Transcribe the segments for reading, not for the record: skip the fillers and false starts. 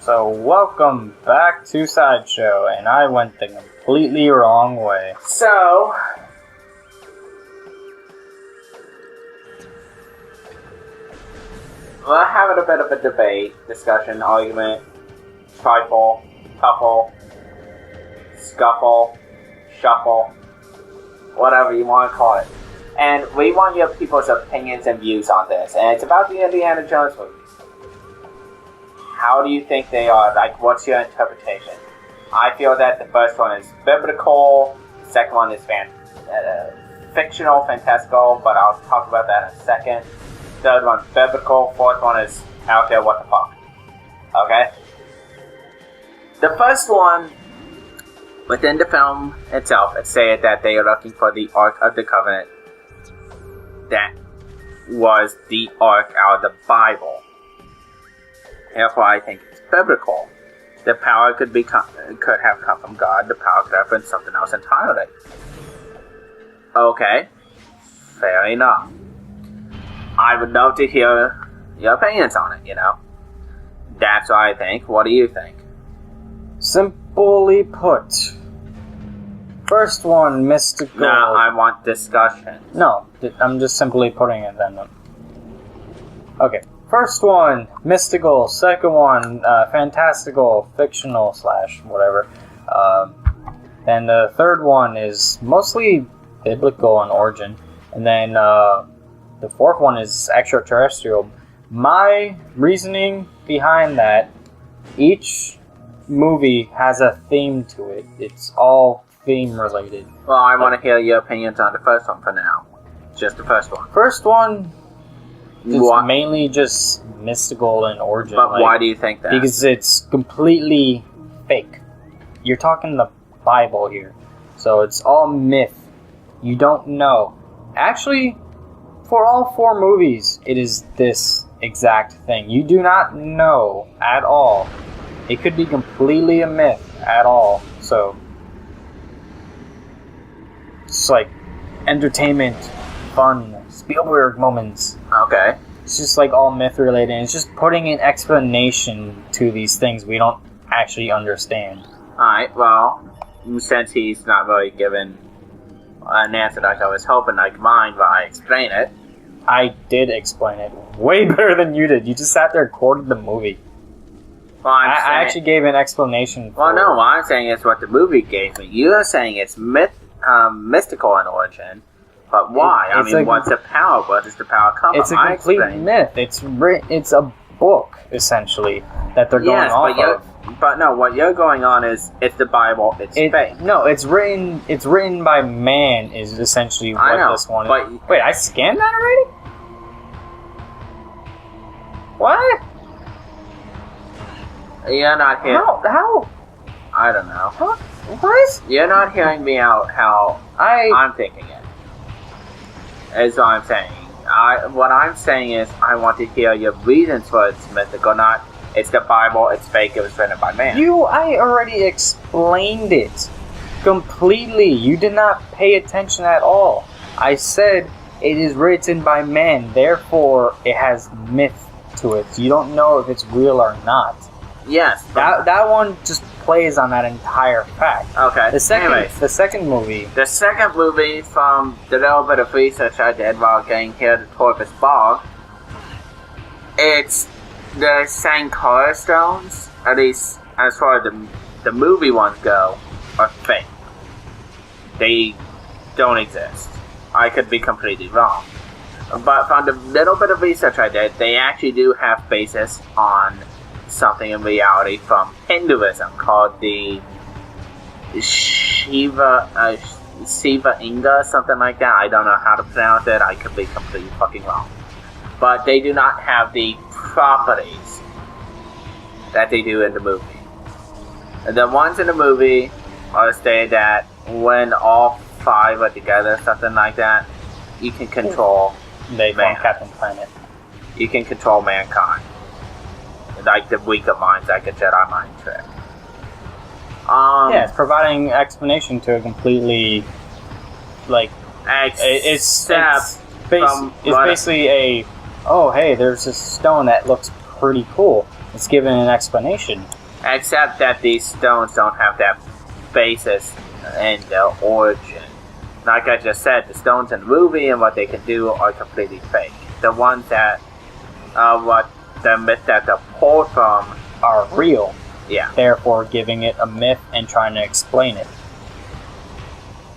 So welcome back to Sideshow, and I went the completely wrong way. So, we're having a bit of a debate, discussion, argument, trifle, couple, scuffle, shuffle, whatever you want to call it. And we want your people's opinions and views on this. And it's about the Indiana Jones movies. How do you think they are? Like, what's your interpretation? I feel that the first one is biblical, the second one is fictional, fantastical, but I'll talk about that in a second. Third one, biblical. Fourth one is out there, what the fuck. Okay? The first one, within the film itself, it said that they are looking for the Ark of the Covenant. That was the Ark out of the Bible. Therefore, I think it's biblical. The power could have come from God. The power could have been something else entirely. Okay, fair enough. I would love to hear your opinions on it, you know. That's what I think. What do you think? Simply put, first one, mystical. No, I want discussion. No, I'm just simply putting it then. Okay. First one, mystical. Second one, fantastical, fictional / whatever. And the third one is mostly biblical in origin. And then the fourth one is extraterrestrial. My reasoning behind that, each movie has a theme to it. It's all theme related. Well, I want to hear your opinions on the first one for now. Just the first one. First one... It's mainly just mystical in origin. But why do you think that? Because it's completely fake. You're talking the Bible here. So it's all myth. You don't know. Actually, for all 4 movies, it is this exact thing. You do not know at all. It could be completely a myth at all. So, it's like entertainment, fun, Spielberg moments. Okay. It's just like all myth related. It's just putting an explanation to these things we don't actually understand. Alright, well, since he's not really given an answer like I was hoping, like mine, while I explain it. I did explain it way better than you did. You just sat there and quoted the movie. Well, I actually gave an explanation. Well, no, what I'm saying is what the movie gave me. You're saying it's mystical in origin. But why? What's the power? Where does the power come from? It's a complete myth. It's a book, essentially, that they're going off of. But no, what you're going on is, it's the Bible, it's fake. No, it's written by man, is essentially what this one is. Wait, I scanned that already? What? You're not hearing... How? I don't know. Huh? What? You're not hearing me out how I'm thinking it. Is what I'm saying. What I'm saying is, I want to hear your reasons for it's mythical, not it's the Bible, it's fake, it was written by man. I already explained it completely. You did not pay attention at all. I said it is written by man, therefore it has myth to it. You don't know if it's real or not. Yes. That one just plays on that entire fact. Okay. The second movie. The second movie, from the little bit of research I did while getting here to Torpus Bog, it's the same color stones, at least as far as the movie ones go, are fake. They don't exist. I could be completely wrong. But from the little bit of research I did, they actually do have basis on something in reality from Hinduism called the Shiva Inga, something like that. I don't know how to pronounce it. I could be completely fucking wrong. But they do not have the properties that they do in the movie. The ones in the movie are stated that when all 5 are together, something like that, you can control Captain Planet. You can control mankind. Like the weaker minds, like a Jedi mind trick. It's providing explanation to a completely, like, it's basically a, oh hey, there's this stone that looks pretty cool. It's given an explanation. Except that these stones don't have that basis in the origin. Like I just said, the stones in the movie and what they can do are completely fake. The ones that, what the myth that they're pulled from are real. Yeah. Therefore, giving it a myth and trying to explain it.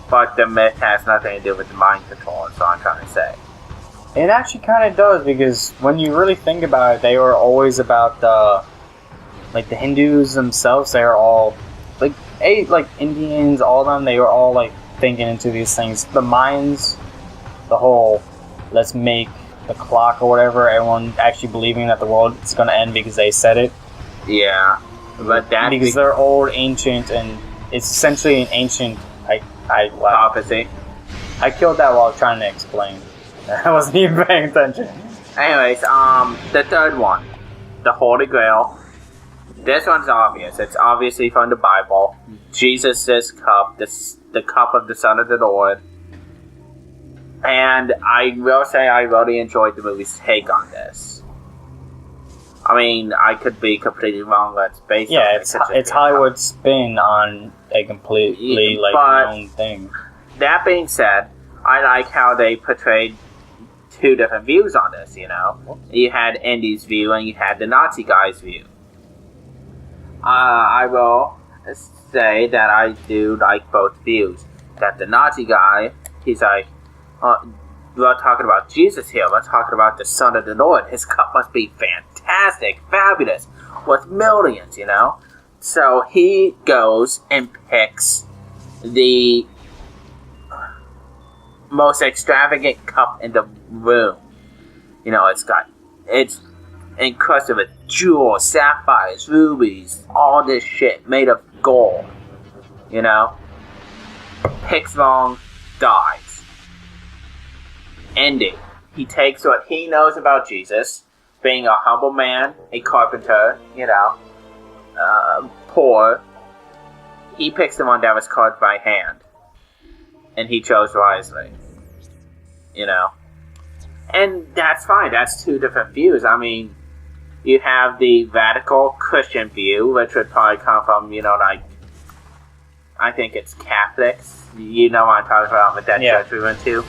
But the myth has nothing to do with the mind control, that's what I'm trying to say. It actually kind of does, because when you really think about it, they were always about the Hindus themselves. They were all like Indians, all of them. They were all like thinking into these things. The Mayans, the whole let's make the clock or whatever. Everyone actually believing that the world is going to end because they said it. Yeah, but that because they're old, ancient, and it's essentially an ancient prophecy. I killed that while trying to explain. I wasn't even paying attention. Anyways, the third one, the Holy Grail. This one's obvious. It's obviously from the Bible. Jesus' cup, the cup of the Son of the Lord. And I will say I really enjoyed the movie's take on this. I mean, I could be completely wrong, but it's based on it's Hollywood's spin on a completely known thing. That being said, I like how they portrayed two different views on this, you know? You had Indy's view and you had the Nazi guy's view. I will say that I do like both views. That the Nazi guy, he's like, we're talking about Jesus here, we're talking about the Son of the Lord. His cup must be fantastic, fabulous, with millions, you know? So he goes and picks the most extravagant cup in the room. You know, it's encrusted with jewels, sapphires, rubies, all this shit made of gold. You know? Picks wrong, dies. Ending. He takes what he knows about Jesus, being a humble man, a carpenter, you know, poor. He picks the one that was carved by hand. And he chose wisely. You know? And that's fine. That's two different views. I mean, you have the radical Christian view, which would probably come from, you know, like, I think it's Catholics. You know what I'm talking about with that church we went to?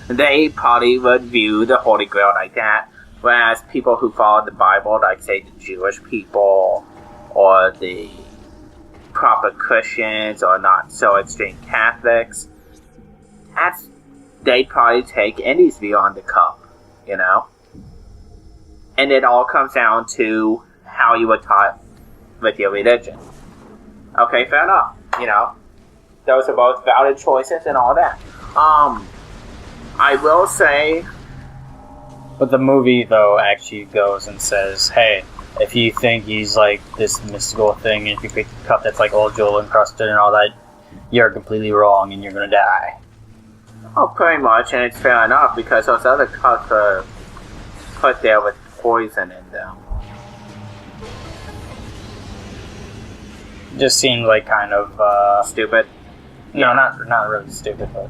They probably would view the Holy Grail like that. Whereas people who follow the Bible, like, say, the Jewish people, or the proper Christians, or not so extreme Catholics, they'd probably take Indy's view on the cup, you know? And it all comes down to how you were taught with your religion. Okay, fair enough, you know? Those are both valid choices and all that. I will say... But the movie, though, actually goes and says, hey, if you think he's like this mystical thing, and if you pick a cup that's like all jewel encrusted and all that, you're completely wrong and you're gonna die. Oh, pretty much, and it's fair enough, because those other cups are put there with poison in them. Just seemed like kind of, stupid? No, not really stupid, but...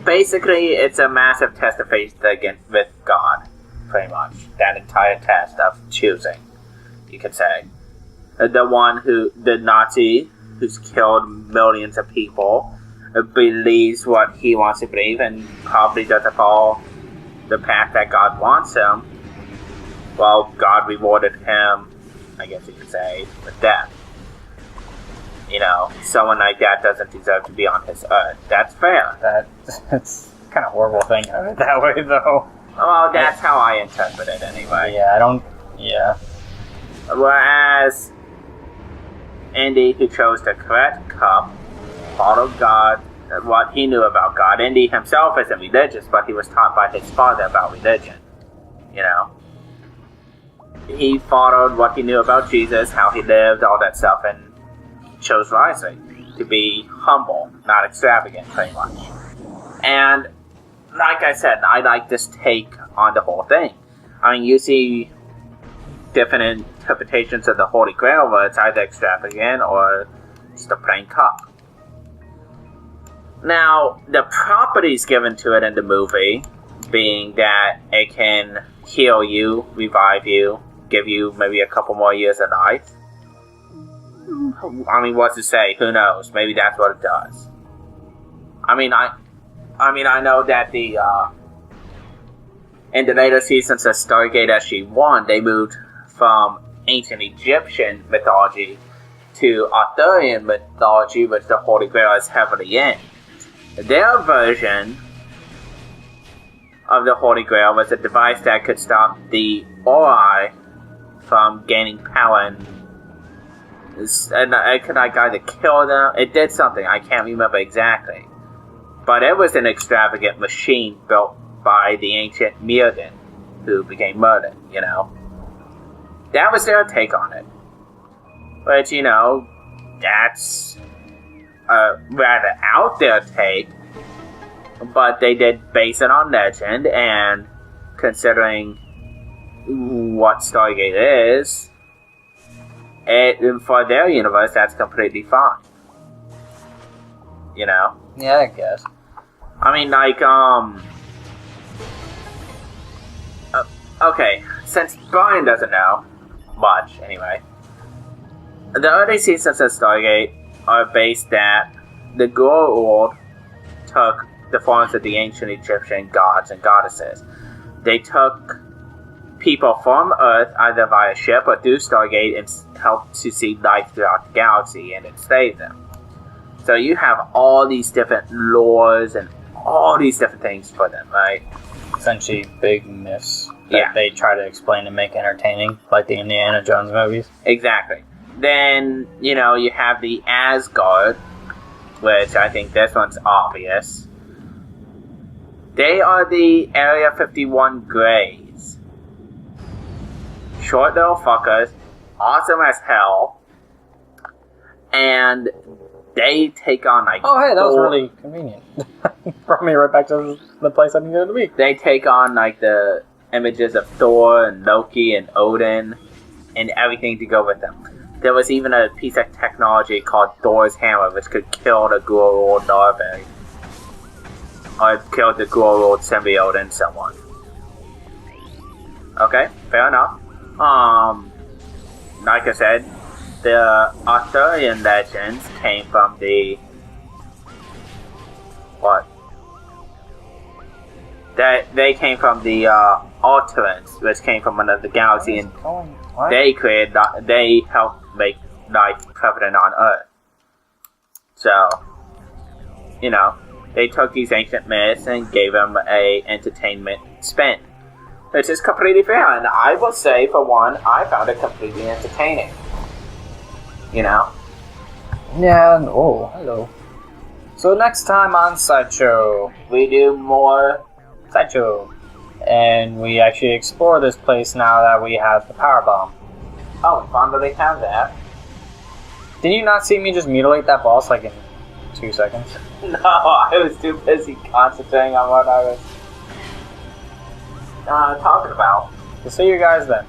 Basically, it's a massive test of faith with God, pretty much. That entire test of choosing, you could say. The Nazi who's killed millions of people, believes what he wants to believe and probably doesn't follow the path that God wants him. Well, God rewarded him, I guess you could say, with death. You know, someone like that doesn't deserve to be on his earth. That's fair. That's kind of horrible thinking of it that way, though. Well, that's how I interpret it anyway. Yeah. Whereas Indy, who chose the correct cup, followed God, what he knew about God. Indy himself isn't religious, but he was taught by his father about religion. You know? He followed what he knew about Jesus, how he lived, all that stuff, and chose wisely to be humble, not extravagant, pretty much. And like I said, I like this take on the whole thing. I mean, you see different interpretations of the Holy Grail where it's either extravagant or just a plain cup. Now, the properties given to it in the movie being that it can heal you, revive you, give you maybe a couple more years of life. I mean, what to say? Who knows? Maybe that's what it does. I mean, I know that the in the later seasons of Stargate SG-1, they moved from ancient Egyptian mythology to Arthurian mythology, which the Holy Grail is heavily in. Their version of the Holy Grail was a device that could stop the POWAH from gaining power and it could like either kill them. It did something, I can't remember exactly. But it was an extravagant machine built by the ancient Mirdan, who became Merlin, you know. That was their take on it. But, you know, that's a rather out there take. But they did base it on legend, and considering what Stargate is, for their universe, that's completely fine. You know? Yeah, I guess. I mean, like, okay, since Brian doesn't know much, anyway, the early seasons of Stargate are based that the Goa'uld took the forms of the ancient Egyptian gods and goddesses. They took people from Earth, either via ship or through Stargate, and helped to see life throughout the galaxy and enslave them. So you have all these different lores and all these different things for them, right? Essentially big myths that they try to explain and make entertaining, like the Indiana Jones movies. Exactly. Then, you know, you have the Asgard, which I think this one's obvious. They are the Area 51 Greys. Short little fuckers, awesome as hell, and they take on like... Oh, hey, that was really convenient. Brought me right back to the place I needed to be. They take on like the images of Thor and Loki and Odin and everything to go with them. There was even a piece of technology called Thor's Hammer, which could kill the Goa'uld larvae. Or kill the Goa'uld symbiote and so on. Okay, fair enough. Like I said, the Arthurian legends came from the... What? They came from the Alterans, which came from another galaxy, and they helped make life prevalent on Earth. So, you know, they took these ancient myths and gave them a entertainment spin, which is completely fair, and I will say, for one, I found it completely entertaining. You know? Yeah, oh, hello. So next time on Sideshow, we do more Sideshow. And we actually explore this place now that we have the power bomb. Oh, we finally have that. Did you not see me just mutilate that boss like in 2 seconds? No, I was too busy concentrating on what I was talking about. We'll see you guys then.